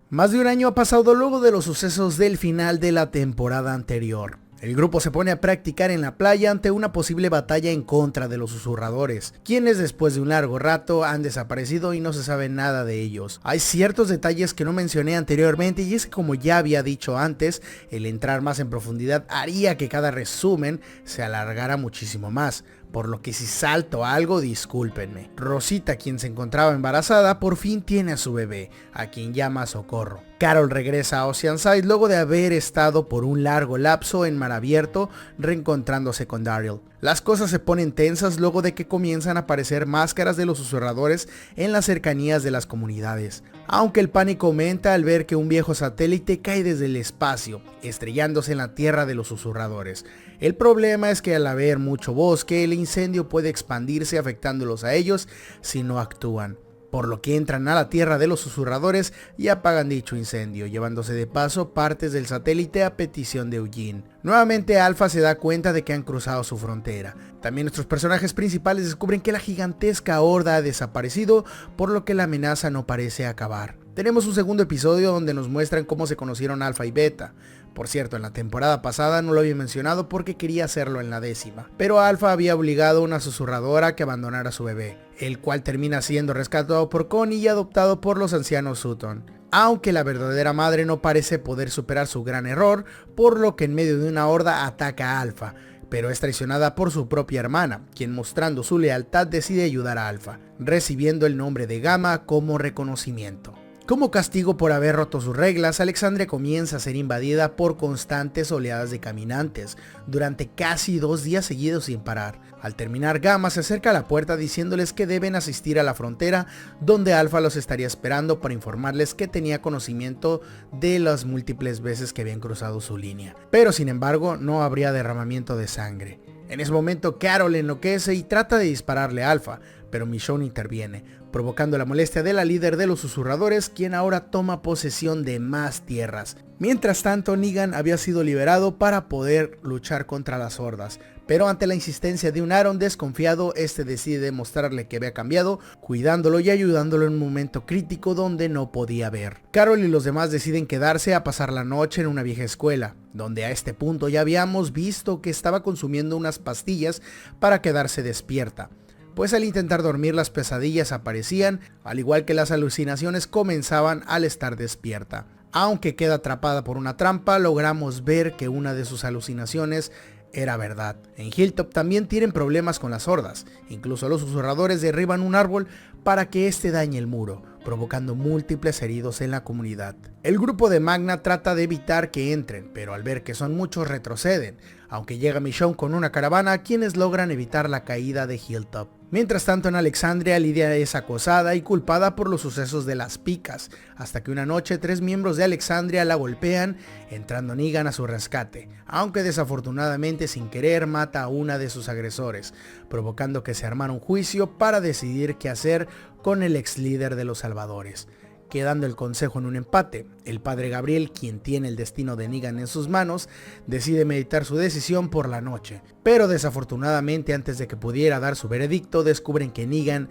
Más de un año ha pasado luego de los sucesos del final de la temporada anterior. El grupo se pone a practicar en la playa ante una posible batalla en contra de los susurradores, quienes después de un largo rato han desaparecido y no se sabe nada de ellos. Hay ciertos detalles que no mencioné anteriormente y es que, como ya había dicho antes, el entrar más en profundidad haría que cada resumen se alargara muchísimo más. Por lo que si salto algo, discúlpenme. Rosita, quien se encontraba embarazada, por fin tiene a su bebé, a quien llama Socorro. Carol regresa a Oceanside luego de haber estado por un largo lapso en mar abierto, reencontrándose con Daryl. Las cosas se ponen tensas luego de que comienzan a aparecer máscaras de los susurradores en las cercanías de las comunidades, aunque el pánico aumenta al ver que un viejo satélite cae desde el espacio, estrellándose en la tierra de los susurradores. El problema es que al haber mucho bosque, el incendio puede expandirse afectándolos a ellos si no actúan, por lo que entran a la tierra de los susurradores y apagan dicho incendio, llevándose de paso partes del satélite a petición de Eugene. Nuevamente Alpha se da cuenta de que han cruzado su frontera. También nuestros personajes principales descubren que la gigantesca horda ha desaparecido, por lo que la amenaza no parece acabar. Tenemos un segundo episodio donde nos muestran cómo se conocieron Alpha y Beta. Por cierto, en la temporada pasada no lo había mencionado porque quería hacerlo en la 10ª, pero Alpha había obligado a una susurradora que abandonara a su bebé, el cual termina siendo rescatado por Connie y adoptado por los ancianos Sutton. Aunque la verdadera madre no parece poder superar su gran error, por lo que en medio de una horda ataca a Alpha, pero es traicionada por su propia hermana, quien mostrando su lealtad decide ayudar a Alpha, recibiendo el nombre de Gamma como reconocimiento. Como castigo por haber roto sus reglas, Alexandria comienza a ser invadida por constantes oleadas de caminantes, durante casi 2 días seguidos sin parar. Al terminar, Gamma se acerca a la puerta diciéndoles que deben asistir a la frontera, donde Alpha los estaría esperando para informarles que tenía conocimiento de las múltiples veces que habían cruzado su línea. Pero sin embargo, no habría derramamiento de sangre. En ese momento, Carol enloquece y trata de dispararle a Alpha, pero Michonne interviene, provocando la molestia de la líder de los susurradores, quien ahora toma posesión de más tierras. Mientras tanto, Negan había sido liberado para poder luchar contra las hordas, pero ante la insistencia de un Aaron desconfiado, este decide demostrarle que había cambiado, cuidándolo y ayudándolo en un momento crítico donde no podía ver. Carol y los demás deciden quedarse a pasar la noche en una vieja escuela, donde a este punto ya habíamos visto que estaba consumiendo unas pastillas para quedarse despierta, pues al intentar dormir las pesadillas aparecían, al igual que las alucinaciones comenzaban al estar despierta. Aunque queda atrapada por una trampa, logramos ver que una de sus alucinaciones era verdad. En Hilltop también tienen problemas con las hordas, incluso los susurradores derriban un árbol para que este dañe el muro, provocando múltiples heridos en la comunidad. El grupo de Magna trata de evitar que entren, pero al ver que son muchos retroceden, aunque llega Michonne con una caravana, quienes logran evitar la caída de Hilltop. Mientras tanto, en Alexandria, Lydia es acosada y culpada por los sucesos de las picas, hasta que una noche 3 miembros de Alexandria la golpean, entrando Negan a su rescate, aunque desafortunadamente sin querer mata a una de sus agresores, provocando que se armara un juicio para decidir qué hacer con el ex líder de los salvadores, quedando el consejo en un empate. El padre Gabriel, quien tiene el destino de Negan en sus manos, decide meditar su decisión por la noche, pero desafortunadamente antes de que pudiera dar su veredicto descubren que Negan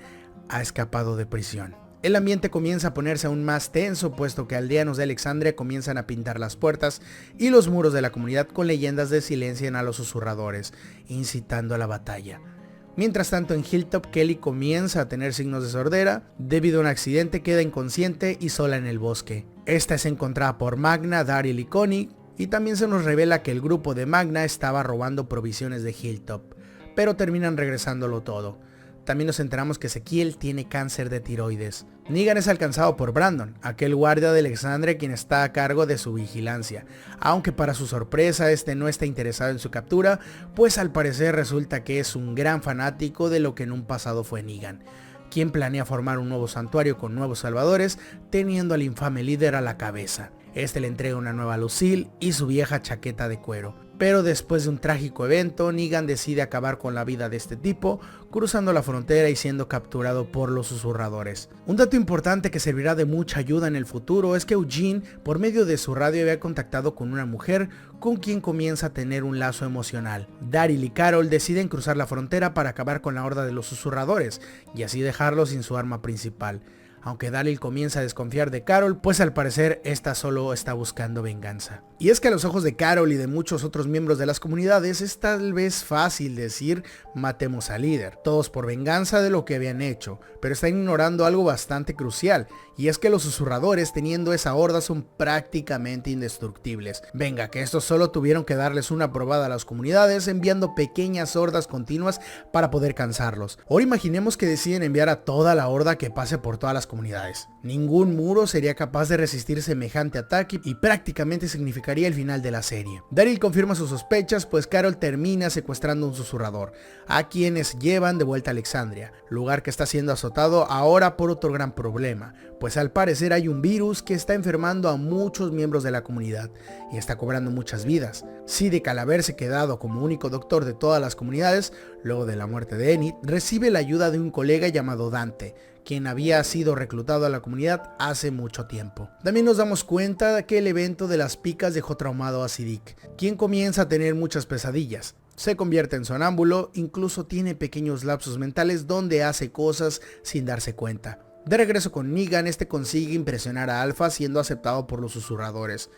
ha escapado de prisión. El ambiente comienza a ponerse aún más tenso, puesto que aldeanos de Alexandria comienzan a pintar las puertas y los muros de la comunidad con leyendas de silencian a los susurradores, incitando a la batalla. Mientras tanto, en Hilltop, Kelly comienza a tener signos de sordera. Debido a un accidente queda inconsciente y sola en el bosque. Esta es encontrada por Magna, Daryl y Connie, y también se nos revela que el grupo de Magna estaba robando provisiones de Hilltop, pero terminan regresándolo todo. También nos enteramos que Ezequiel tiene cáncer de tiroides. Negan es alcanzado por Brandon, aquel guardia de Alexandria quien está a cargo de su vigilancia, aunque para su sorpresa este no está interesado en su captura, pues al parecer resulta que es un gran fanático de lo que en un pasado fue Negan, quien planea formar un nuevo santuario con nuevos salvadores, teniendo al infame líder a la cabeza. Este le entrega una nueva Lucille y su vieja chaqueta de cuero. Pero después de un trágico evento, Negan decide acabar con la vida de este tipo, cruzando la frontera y siendo capturado por los susurradores. Un dato importante que servirá de mucha ayuda en el futuro es que Eugene, por medio de su radio, había contactado con una mujer con quien comienza a tener un lazo emocional. Daryl y Carol deciden cruzar la frontera para acabar con la horda de los susurradores y así dejarlo sin su arma principal. aunque Daryl comienza a desconfiar de Carol, pues al parecer esta solo está buscando venganza. Y es que a los ojos de Carol y de muchos otros miembros de las comunidades es tal vez fácil decir matemos al líder, todos por venganza de lo que habían hecho, pero están ignorando algo bastante crucial, y es que los susurradores teniendo esa horda son prácticamente indestructibles. Venga, que estos solo tuvieron que darles una probada a las comunidades enviando pequeñas hordas continuas para poder cansarlos. Ahora imaginemos que deciden enviar a toda la horda que pase por todas las comunidades. Ningún muro sería capaz de resistir semejante ataque y prácticamente significaría el final de la serie. Daryl confirma sus sospechas, pues Carol termina secuestrando un susurrador, a quienes llevan de vuelta a Alexandria, lugar que está siendo azotado ahora por otro gran problema, pues al parecer hay un virus que está enfermando a muchos miembros de la comunidad y está cobrando muchas vidas. Siddiq, al haberse quedado como único doctor de todas las comunidades, luego de la muerte de Enid, recibe la ayuda de un colega llamado Dante, quien había sido reclutado a la comunidad hace mucho tiempo. También nos damos cuenta de que el evento de las picas dejó traumado a Siddiq, quien comienza a tener muchas pesadillas. Se convierte en sonámbulo, incluso tiene pequeños lapsos mentales donde hace cosas sin darse cuenta. De regreso con Negan, este consigue impresionar a Alpha siendo aceptado por los susurradores.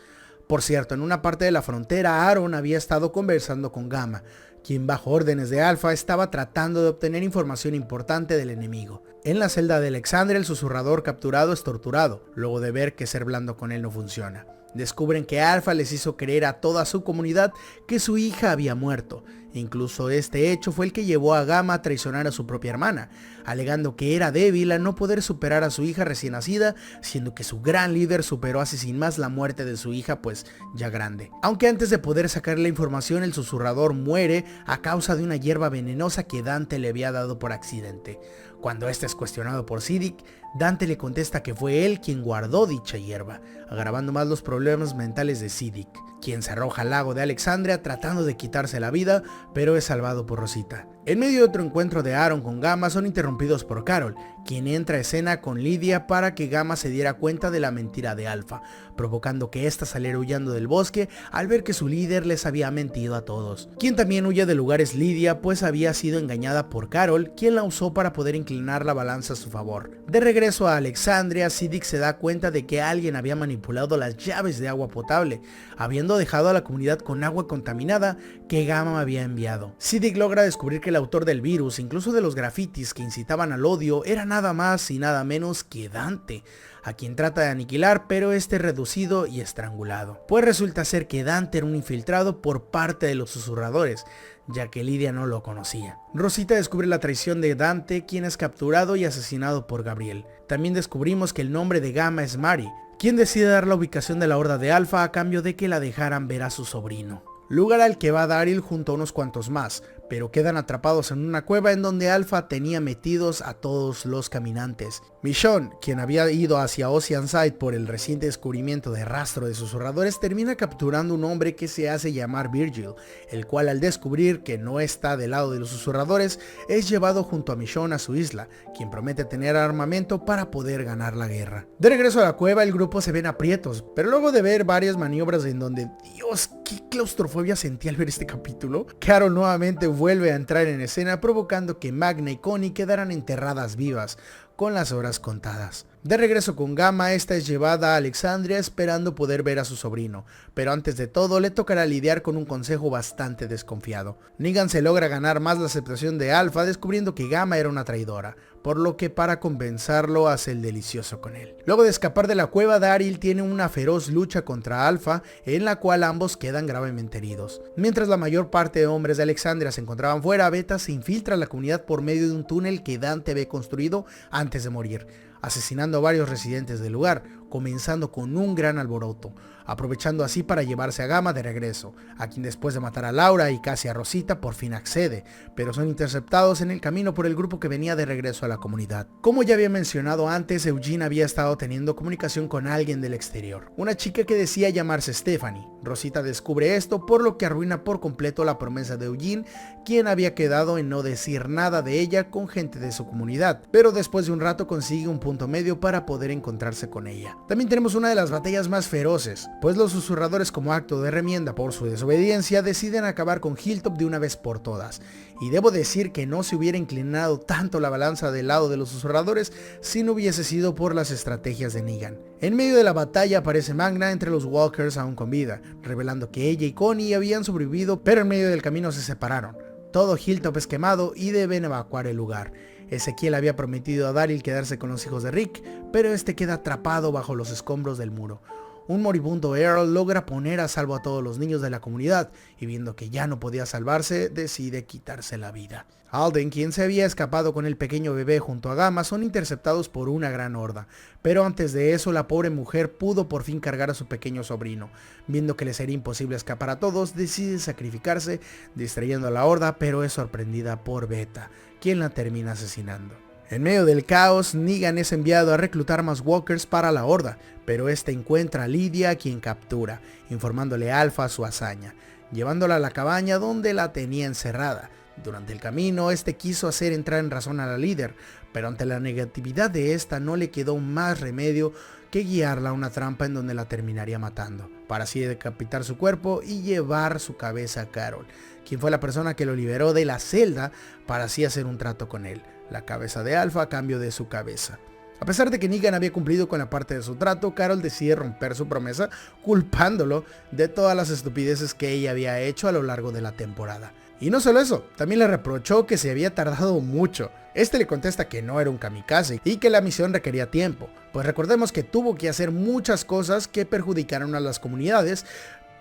Por cierto, en una parte de la frontera, Aaron había estado conversando con Gamma, quien bajo órdenes de Alpha estaba tratando de obtener información importante del enemigo. En la celda de Alexandria, el susurrador capturado es torturado, luego de ver que ser blando con él no funciona. Descubren que Alpha les hizo creer a toda su comunidad que su hija había muerto. Incluso este hecho fue el que llevó a Gamma a traicionar a su propia hermana, alegando que era débil al no poder superar a su hija recién nacida, siendo que su gran líder superó así sin más la muerte de su hija pues ya grande. Aunque antes de poder sacar la información, el susurrador muere a causa de una hierba venenosa que Dante le había dado por accidente. Cuando este es cuestionado por Siddiq, Dante le contesta que fue él quien guardó dicha hierba, agravando más los problemas mentales de Siddiq, quien se arroja al lago de Alexandria tratando de quitarse la vida, pero es salvado por Rosita. En medio de otro encuentro de Aaron con Gamma son interrumpidos por Carol, quien entra a escena con Lydia para que Gamma se diera cuenta de la mentira de Alpha, provocando que ésta saliera huyendo del bosque al ver que su líder les había mentido a todos. Quien también huye del lugar es Lydia, pues había sido engañada por Carol, quien la usó para poder inclinar la balanza a su favor. De regreso a Alexandria, Siddiq se da cuenta de que alguien había manipulado las llaves de agua potable, habiendo dejado a la comunidad con agua contaminada que Gamma había enviado. Siddiq logra descubrir que el autor del virus, incluso de los grafitis que incitaban al odio, era nada más y nada menos que Dante, a quien trata de aniquilar, pero este reducido y estrangulado. Pues resulta ser que Dante era un infiltrado por parte de los susurradores, ya que Lydia no lo conocía. Rosita descubre la traición de Dante, quien es capturado y asesinado por Gabriel. También descubrimos que el nombre de Gamma es Mari, quien decide dar la ubicación de la horda de Alpha a cambio de que la dejaran ver a su sobrino. Lugar al que va Daryl junto a unos cuantos más, pero quedan atrapados en una cueva en donde Alpha tenía metidos a todos los caminantes. Michonne, quien había ido hacia Oceanside por el reciente descubrimiento de rastro de susurradores, termina capturando un hombre que se hace llamar Virgil, el cual al descubrir que no está del lado de los susurradores, es llevado junto a Michonne a su isla, quien promete tener armamento para poder ganar la guerra. De regreso a la cueva, el grupo se ven aprietos, pero luego de ver varias maniobras en donde, Dios, qué claustrofobia sentí al ver este capítulo, Carol nuevamente vuelve a entrar en escena, provocando que Magna y Connie quedaran enterradas vivas, con las horas contadas. De regreso con Gamma, esta es llevada a Alexandria esperando poder ver a su sobrino, pero antes de todo le tocará lidiar con un consejo bastante desconfiado. Negan se logra ganar más la aceptación de Alpha descubriendo que Gamma era una traidora, por lo que para compensarlo hace el delicioso con él. Luego de escapar de la cueva, Daryl tiene una feroz lucha contra Alpha, en la cual ambos quedan gravemente heridos. Mientras la mayor parte de hombres de Alexandria se encontraban fuera, Beta se infiltra a la comunidad por medio de un túnel que Dante había construido antes de morir, asesinando a varios residentes del lugar, comenzando con un gran alboroto, aprovechando así para llevarse a Gamma de regreso, a quien después de matar a Laura y casi a Rosita por fin accede, pero son interceptados en el camino por el grupo que venía de regreso a la comunidad. Como ya había mencionado antes, Eugene había estado teniendo comunicación con alguien del exterior, una chica que decía llamarse Stephanie. Rosita descubre esto, por lo que arruina por completo la promesa de Eugene, quien había quedado en no decir nada de ella con gente de su comunidad, pero después de un rato consigue un punto medio para poder encontrarse con ella. También tenemos una de las batallas más feroces, pues los susurradores, como acto de remienda por su desobediencia, deciden acabar con Hilltop de una vez por todas. Y debo decir que no se hubiera inclinado tanto la balanza del lado de los susurradores si no hubiese sido por las estrategias de Negan. En medio de la batalla aparece Magna entre los Walkers aún con vida, revelando que ella y Connie habían sobrevivido, pero en medio del camino se separaron. Todo Hilltop es quemado y deben evacuar el lugar. Ezequiel había prometido a Daryl quedarse con los hijos de Rick, pero este queda atrapado bajo los escombros del muro. Un moribundo Earl logra poner a salvo a todos los niños de la comunidad, y viendo que ya no podía salvarse, decide quitarse la vida. Alden, quien se había escapado con el pequeño bebé junto a Gamma, son interceptados por una gran horda, pero antes de eso la pobre mujer pudo por fin cargar a su pequeño sobrino. Viendo que le sería imposible escapar a todos, decide sacrificarse, distrayendo a la horda, pero es sorprendida por Beta, quien la termina asesinando. En medio del caos, Negan es enviado a reclutar más Walkers para la horda, pero este encuentra a Lydia, a quien captura, informándole a Alpha su hazaña, llevándola a la cabaña donde la tenía encerrada. Durante el camino, este quiso hacer entrar en razón a la líder, pero ante la negatividad de esta no le quedó más remedio que guiarla a una trampa en donde la terminaría matando, para así decapitar su cuerpo y llevar su cabeza a Carol, quien fue la persona que lo liberó de la celda para así hacer un trato con él, la cabeza de Alpha a cambio de su cabeza. A pesar de que Negan había cumplido con la parte de su trato, Carol decide romper su promesa, culpándolo de todas las estupideces que ella había hecho a lo largo de la temporada. Y no solo eso, también le reprochó que se había tardado mucho. Este le contesta que no era un kamikaze y que la misión requería tiempo, pues recordemos que tuvo que hacer muchas cosas que perjudicaron a las comunidades,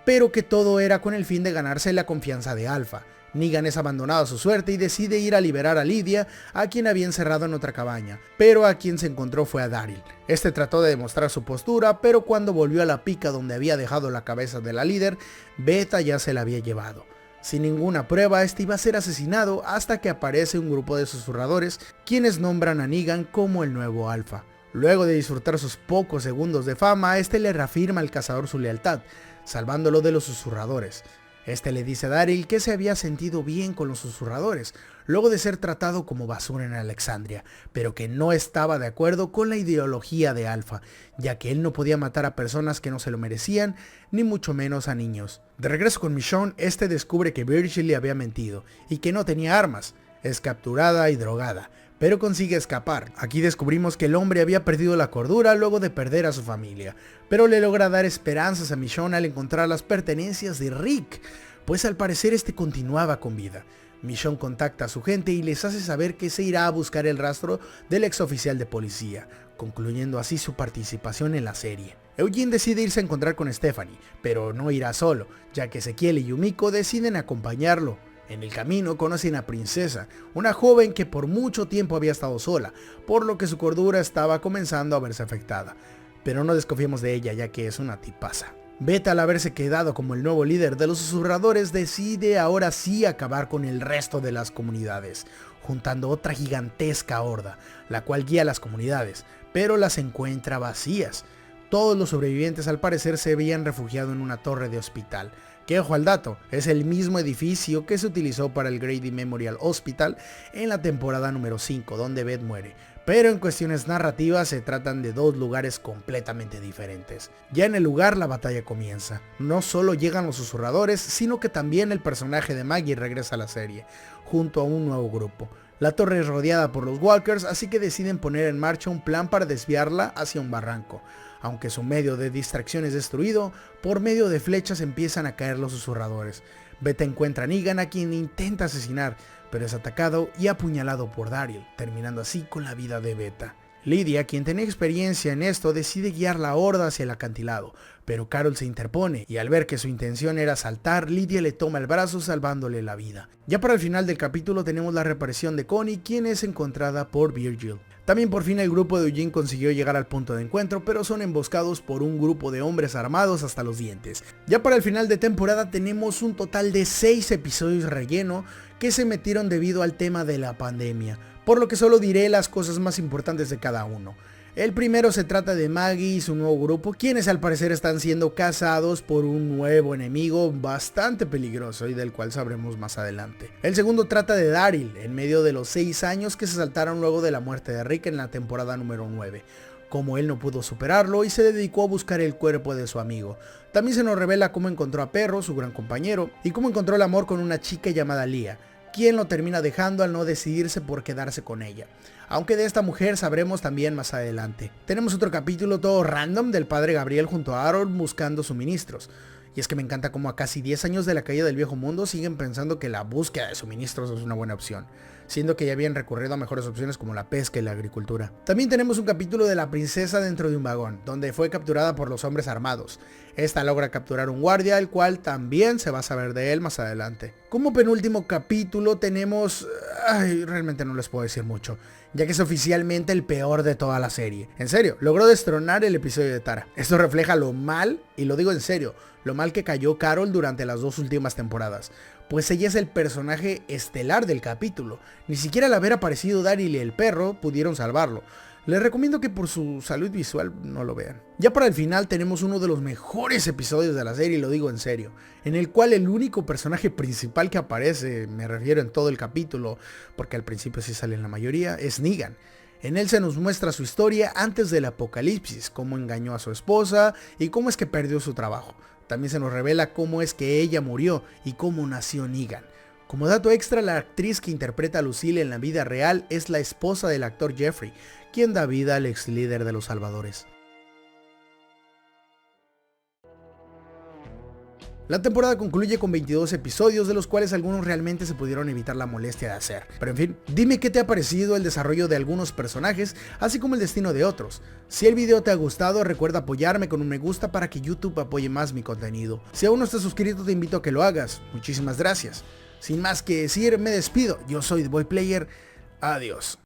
pero que todo era con el fin de ganarse la confianza de Alpha. Negan es abandonado a su suerte y decide ir a liberar a Lydia, a quien había encerrado en otra cabaña, pero a quien se encontró fue a Daryl. Este trató de demostrar su postura, pero cuando volvió a la pica donde había dejado la cabeza de la líder, Beta ya se la había llevado. Sin ninguna prueba, este iba a ser asesinado hasta que aparece un grupo de susurradores, quienes nombran a Negan como el nuevo Alpha. Luego de disfrutar sus pocos segundos de fama, este le reafirma al cazador su lealtad, salvándolo de los susurradores. Este le dice a Daryl que se había sentido bien con los susurradores, luego de ser tratado como basura en Alexandria, pero que no estaba de acuerdo con la ideología de Alpha, ya que él no podía matar a personas que no se lo merecían, ni mucho menos a niños. De regreso con Michonne, este descubre que Virgil le había mentido, y que no tenía armas. Es capturada y drogada, pero consigue escapar. Aquí descubrimos que el hombre había perdido la cordura luego de perder a su familia, pero le logra dar esperanzas a Michonne al encontrar las pertenencias de Rick, pues al parecer este continuaba con vida. Michonne contacta a su gente y les hace saber que se irá a buscar el rastro del exoficial de policía, concluyendo así su participación en la serie. Eugene decide irse a encontrar con Stephanie, pero no irá solo, ya que Ezequiel y Yumiko deciden acompañarlo. En el camino conocen a Princesa, una joven que por mucho tiempo había estado sola, por lo que su cordura estaba comenzando a verse afectada. Pero no desconfiemos de ella, ya que es una tipaza. Beta, al haberse quedado como el nuevo líder de los susurradores, decide ahora sí acabar con el resto de las comunidades, juntando otra gigantesca horda, la cual guía a las comunidades, pero las encuentra vacías. Todos los sobrevivientes al parecer se habían refugiado en una torre de hospital, que, ojo al dato, es el mismo edificio que se utilizó para el Grady Memorial Hospital en la temporada número 5, donde Beth muere. Pero en cuestiones narrativas se tratan de dos lugares completamente diferentes. Ya en el lugar la batalla comienza. No solo llegan los susurradores, sino que también el personaje de Maggie regresa a la serie, junto a un nuevo grupo. La torre es rodeada por los Walkers, así que deciden poner en marcha un plan para desviarla hacia un barranco. Aunque su medio de distracción es destruido, por medio de flechas empiezan a caer los susurradores. Beta encuentra a Negan, a quien intenta asesinar, pero es atacado y apuñalado por Daryl, terminando así con la vida de Beta. Lydia, quien tenía experiencia en esto, decide guiar la horda hacia el acantilado, pero Carol se interpone y al ver que su intención era saltar, Lydia le toma el brazo salvándole la vida. Ya para el final del capítulo tenemos la reaparición de Connie, quien es encontrada por Virgil. También por fin el grupo de Eugene consiguió llegar al punto de encuentro, pero son emboscados por un grupo de hombres armados hasta los dientes. Ya para el final de temporada tenemos un total de 6 episodios relleno que se metieron debido al tema de la pandemia, por lo que solo diré las cosas más importantes de cada uno. El primero se trata de Maggie y su nuevo grupo, quienes al parecer están siendo cazados por un nuevo enemigo bastante peligroso y del cual sabremos más adelante. El segundo trata de Daryl, en medio de los 6 años que se saltaron luego de la muerte de Rick en la temporada número 9. cómo él no pudo superarlo y se dedicó a buscar el cuerpo de su amigo. También se nos revela cómo encontró a Perro, su gran compañero, y cómo encontró el amor con una chica llamada Lia, quien lo termina dejando al no decidirse por quedarse con ella. Aunque de esta mujer sabremos también más adelante. Tenemos otro capítulo todo random del padre Gabriel junto a Harold buscando suministros. Y es que me encanta cómo a casi 10 años de la caída del viejo mundo siguen pensando que la búsqueda de suministros es una buena opción, siendo que ya habían recurrido a mejores opciones como la pesca y la agricultura. También tenemos un capítulo de la princesa dentro de un vagón, donde fue capturada por los hombres armados. Esta logra capturar un guardia, el cual también se va a saber de él más adelante. Como penúltimo capítulo tenemos... realmente no les puedo decir mucho, ya que es oficialmente el peor de toda la serie. En serio, logró destronar el episodio de Tara. Esto refleja lo mal, y lo digo en serio, lo mal que cayó Carol durante las 2 últimas temporadas, pues ella es el personaje estelar del capítulo. Ni siquiera al haber aparecido Daryl y el perro pudieron salvarlo. Les recomiendo que por su salud visual no lo vean. Ya para el final tenemos uno de los mejores episodios de la serie, y lo digo en serio, en el cual el único personaje principal que aparece, me refiero en todo el capítulo, porque al principio sí sale en la mayoría, es Negan. En él se nos muestra su historia antes del apocalipsis, cómo engañó a su esposa y cómo es que perdió su trabajo. También se nos revela cómo es que ella murió y cómo nació Negan. Como dato extra, la actriz que interpreta a Lucille en la vida real es la esposa del actor Jeffrey, quien da vida al ex líder de los Salvadores. La temporada concluye con 22 episodios, de los cuales algunos realmente se pudieron evitar la molestia de hacer. Pero en fin, dime qué te ha parecido el desarrollo de algunos personajes, así como el destino de otros. Si el video te ha gustado, recuerda apoyarme con un me gusta para que YouTube apoye más mi contenido. Si aún no estás suscrito, te invito a que lo hagas. Muchísimas gracias. Sin más que decir, me despido. Yo soy The Boy Player. Adiós.